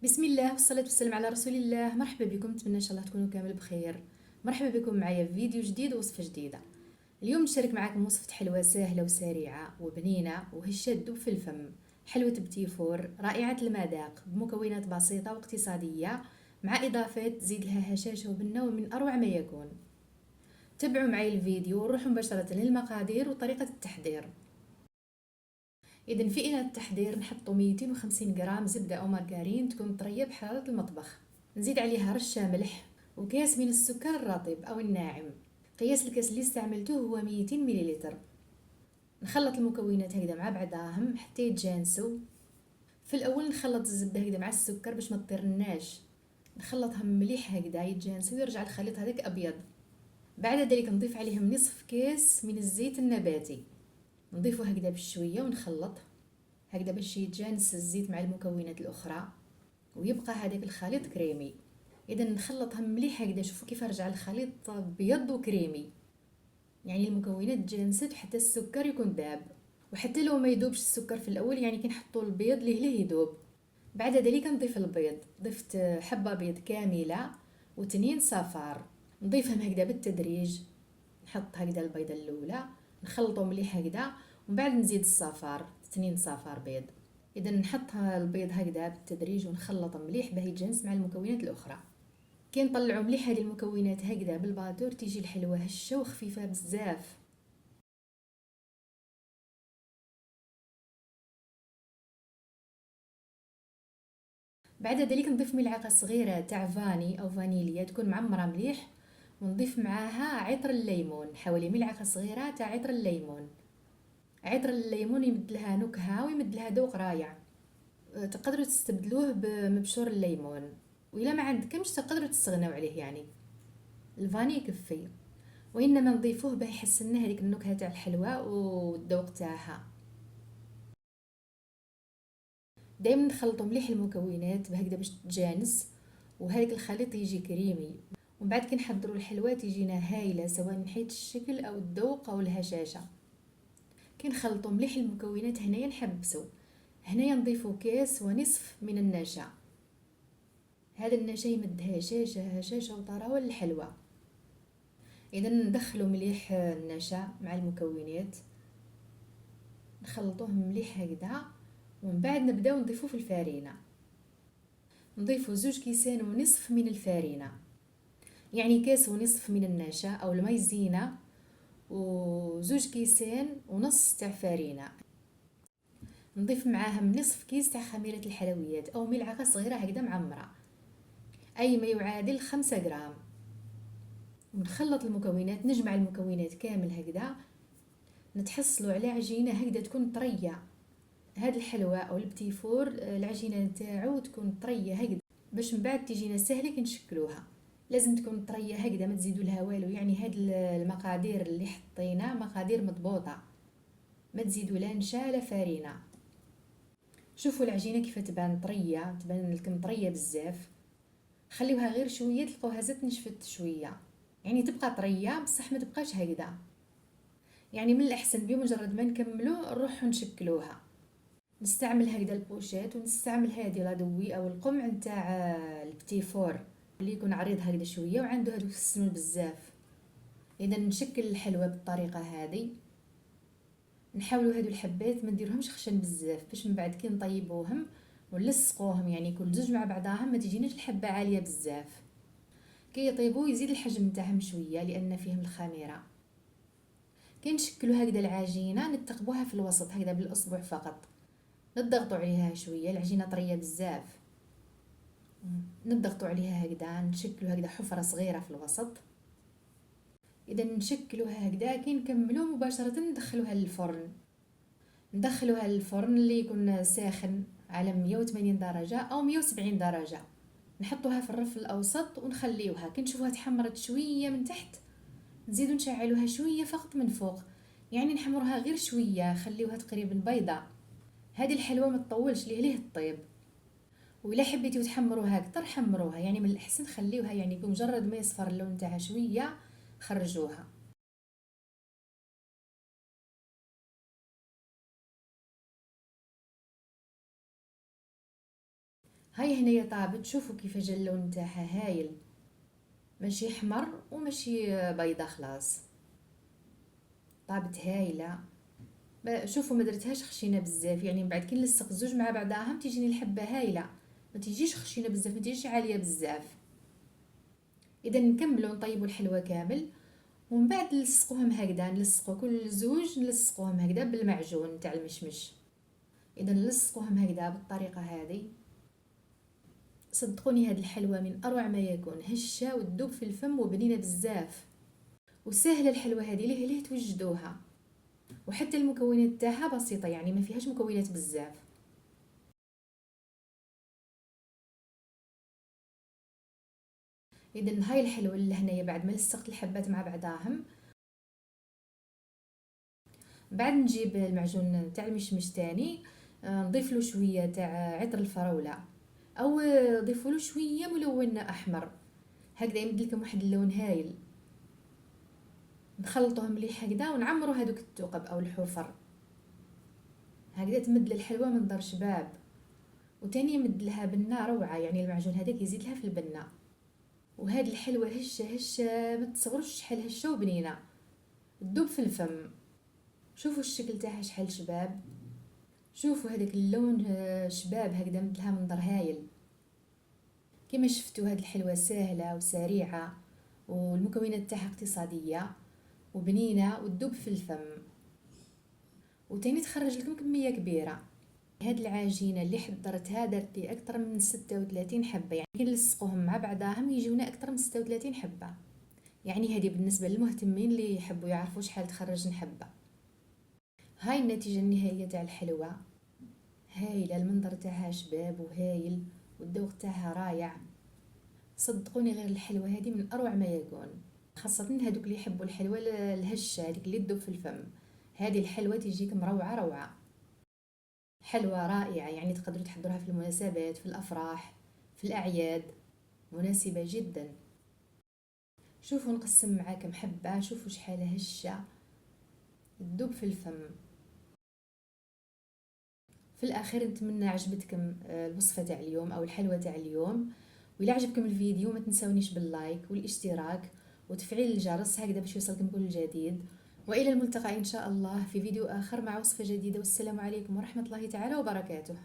بسم الله والصلاة والسلام على رسول الله. مرحبا بكم، نتمنى ان شاء الله تكونوا كامل بخير. مرحبا بكم معايا في فيديو جديد ووصفة جديدة. اليوم نشارك معكم وصفة حلوة سهلة وسريعة وبنينة وهشة تذوب في الفم. حلوة بتي فور رائعة المذاق بمكونات بسيطة واقتصادية، مع إضافات تزيد لها هشاشة وبنة، ومن أروع ما يكون. تابعوا معي الفيديو ونروح مباشرة للمقادير وطريقة التحضير. اذا في اناء التحضير نحطو 250 غرام زبده او مارغرين تكون طريه بحراره المطبخ. نزيد عليها رشه ملح وكاس من السكر الرطب او الناعم. قياس الكاس اللي استعملته هو 200 مليلتر. نخلط المكونات هكذا مع بعضاهم حتى يتجانسوا. في الاول نخلط الزبده هكذا مع السكر باش ما تطيرناش. نخلطهم مليح هكذا يتجانسوا ويرجع الخليط هذاك ابيض. بعد ذلك نضيف عليهم نصف كاس من الزيت النباتي. نضيفه هكذا بشويه ونخلط هكذا باش يتجانس الزيت مع المكونات الاخرى ويبقى هذاك الخليط كريمي. اذا نخلطهم مليح هكذا، شوفوا كيف رجع الخليط ابيض وكريمي، يعني المكونات تجانست حتى السكر يكون ذاب. وحتى لو ما يذوبش السكر في الاول، يعني كي نحطوا البيض ليه يذوب. بعد ذلك نضيف البيض. ضفت حبه بيض كامله وتنين صفار. نضيفهم هكذا بالتدريج. نحط هكذا البيضه الاولى، نخلطه مليح هكذا، ومن بعد نزيد الصفار، تنين صفار بيض. اذا نحط البيض هكذا بالتدريج ونخلط مليح باه يتجانس مع المكونات الاخرى. كي نطلعوا مليح هذه المكونات هكذا بالباتور تيجي الحلوه هشه وخفيفه بزاف. بعد ذلك نضيف ملعقه صغيره تاع فاني او فانيليا تكون معمره مليح، ونضيف معاها عطر الليمون، حوالي ملعقه صغيره تاع عطر الليمون. عطر الليمون يمد لها نكهه ويمد لها ذوق رائع. تقدروا تستبدلوه بمبشور الليمون، وإلا ما عندكمش تقدروا تستغنوا عليه، يعني الفاني يكفي. وإنما نضيفوه باه يحسن لنا هذيك النكهة تاع الحلوى والذوق تاعها. دائما نخلطوا مليح المكونات بهكذا باش تتجانس، وهذاك الخليط يجي كريمي. ومن بعد كي نحضروا الحلوى تجينا هايله، سواء من حيث الشكل او الذوق او الهشاشه. كي نخلطوا مليح المكونات هنايا نحبسوا. هنايا نضيفوا كاس ونصف من النشا. هذا النشا يمد هشاشه وطراوه للحلوى. اذا ندخلوا مليح النشا مع المكونات، نخلطوه مليح هكذا، ومن بعد نبداو نضيفو في الفارينه. نضيفو 2 كيسان ونصف من الفارينه، يعني كاس ونصف من النشا او المايزينا، و2 كيسان ونص تاع فارينه. نضيف معاهم نصف كيس تاع خميره الحلويات او ملعقه صغيره هكذا معمره، اي ما يعادل 5 غرام. ونخلط المكونات، نجمع المكونات كامل هكذا، نتحصلوا على عجينه هكذا تكون طريه. هاد الحلوى او البتي فور العجينه نتاعو تكون طريه هكذا باش من بعد تجينا سهله كي نشكلوها. لازم تكون طريه هكذا، ما تزيدوا لها والو، يعني هاد المقادير اللي حطينا مقادير مضبوطه، ما تزيدوا لا نشا لا فارينه. شوفوا العجينه كيف تبان طريه، تبان لكم طريه بزاف. خليوها غير شويه تلقوها زت نشفت شويه، يعني تبقى طريه بصح ما تبقاش هكذا. يعني من الاحسن بمجرد ما نكملو نروحو نشكلوها. نستعمل هكذا البوشيت، ونستعمل هذه لا دوي او القمع نتاع البتي فور اللي يكون عريض هكذا شويه وعنده هذوك السنون بزاف. اذا نشكل الحلوى بالطريقه هذه. نحاولوا هذو الحبات ما نديرهمش خشن بزاف، باش من بعد كي نطيبوهم ونلصقوهم يعني كل زوج مع بعضاهم ما تجيناش الحبه عاليه بزاف. كي يطيبوا يزيد الحجم نتاعهم شويه لان فيهم الخميره. كي نشكلوا هكذا العجينه نتقبوها في الوسط هكذا بالاصبع فقط، نضغطوا عليها شويه، العجينه طريه بزاف. نضغطوا عليها هكذا، نشكلوا هكذا حفرة صغيرة في الوسط. إذا نشكلوها هكذا، كي نكملو مباشرة ندخلوها للفرن. ندخلوها للفرن اللي يكون ساخن على 180 درجة أو 170 درجة. نحطوها في الرف الأوسط ونخليوها. كي نشوفوها تحمرت شوية من تحت نزيدو نشعلوها شوية فقط من فوق، يعني نحمرها غير شوية، خليوها تقريبا بيضة. هذه الحلوى ما تطولش ليه الطيب. وإلا حبيتو تحمروها أكثر حمروها، يعني من الأحسن خليوها، يعني بمجرد ما يصفر اللون تاعها شوية خرجوها. هاي هنايا طابت، شوفوا كيف جا اللون تاعها هايل، ماشي حمر وماشي بيضة خلاص، طابت هايله. شوفوا ما درتهاش خشينه بزاف، يعني من بعد كي نلصق الزوج مع بعضاهم تيجيني الحبه هايله، ما تيجيش خشينه بزاف ما تيجيش عاليه بزاف. اذا نكملوا نطيبوا الحلوى كامل، ومن بعد نلصقوهم هكذا، نلصقوا كل زوج نلصقوهم هكذا بالمعجون تاع المشمش. اذا نلصقوهم هكذا بالطريقه هذه. صدقوني هاد الحلوى من اروع ما يكون، هشه وتذوب في الفم وبنينه بزاف، وسهله الحلوى هذه، ليه توجدوها. وحتى المكونات تاعها بسيطه، يعني ما فيهاش مكونات بزاف. اذا هاي الحلوى اللي هنايا بعد ما لصقت الحبات مع بعضاهم، بعد نجيب المعجون تاع المشمش تاني، نضيف له شويه تاع عطر الفراوله، او ضيفوا له شويه ملون احمر، هكذا يمد لكم واحد اللون هايل. نخلطوهم مليح هكذا ونعمروا هذوك الثقب او الحفر، هكذا تمد للحلوى منظر شباب. وتاني يمد لها بنه روعه، يعني المعجون هذاك يزيد لها في البنه. وهذه الحلوى هشه هشه ما تصغروش شحال هشه وبنينه، تذوب في الفم. شوفوا الشكل تاعها شحال شباب، شوفوا هذاك اللون شباب هكذا مدلها منظر هايل. كما شفتوا هذه الحلوى سهلة وسريعة، والمكونات تاعها اقتصادية وبنينة وتذوب في الفم، وتاني تخرج لكم كمية كبيرة. هاد العجينة اللي حضرتها درت لي أكثر من 36 حبة، يعني كي نلصقوهم مع بعضاهم يجونا أكثر من 36 حبة. يعني هذه بالنسبة للمهتمين اللي يحبوا يعرفوا شحال تخرج حبة. هاي النتيجة النهائية تاع الحلوى، هايلة، المنظر تاعها شباب وهايل، والذوق تاعها رايع. صدقوني غير الحلوى هذه من اروع ما يكون، خاصة هذوك اللي يحبوا الحلوى الهشة هذيك اللي تذوب في الفم. هذه الحلوى تجيكم روعة روعة، حلوى رائعة، يعني تقدروا تحضروها في المناسبات، في الافراح، في الاعياد، مناسبة جدا. شوفوا نقسم معاكم حبة، شوفوا شحال هشة تذوب في الفم. في الاخير نتمنى عجبتكم الوصفة تاع اليوم او الحلوى تاع اليوم. وإلا عجبكم الفيديو ما تنسونيش باللايك والاشتراك وتفعيل الجرس هكذا باش يوصلكم كل جديد. وإلى الملتقى إن شاء الله في فيديو آخر مع وصفة جديدة، والسلام عليكم ورحمة الله تعالى وبركاته.